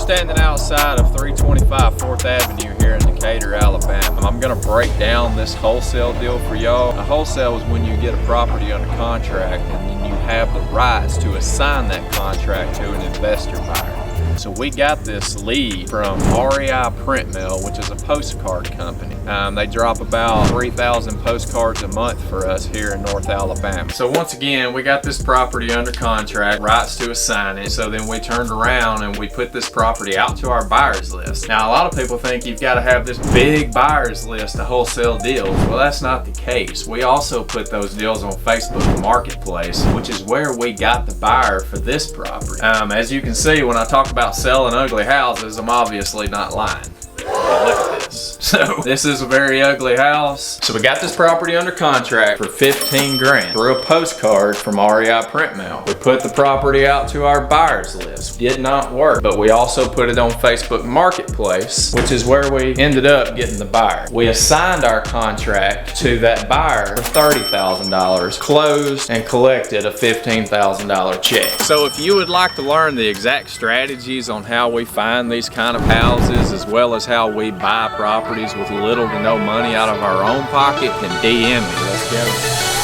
standing outside of 325 4th Avenue here in Decatur, Alabama. I'm gonna break down this wholesale deal for y'all. A wholesale is when you get a property under contract and then you have the rights to assign that contract to an investor buyer. So we got this lead from REI Print Mill, which is a postcard company. They drop about 3,000 postcards a month for us here in North Alabama. So once again, we got this property under contract, rights to assign it. So then we turned around and we put this property out to our buyers list. Now, a lot of people think you've got to have this big buyers list to wholesale deals. Well, that's not the case. We also put those deals on Facebook Marketplace, which is where we got the buyer for this property. As you can see, when I talk about selling ugly houses, I'm obviously not lying. Look at this. So this is a very ugly house. So we got this property under contract for 15 grand through a postcard from REI Print Mill. We put the property out to our buyers list. Did not work, but we also put it on Facebook Marketplace, which is where we ended up getting the buyer. We assigned our contract to that buyer for $30,000, closed and collected a $15,000 check. So if you would like to learn the exact strategies on how we find these kind of houses, as well as how we buy properties with little to no money out of our own pocket, then DM me. Let's go.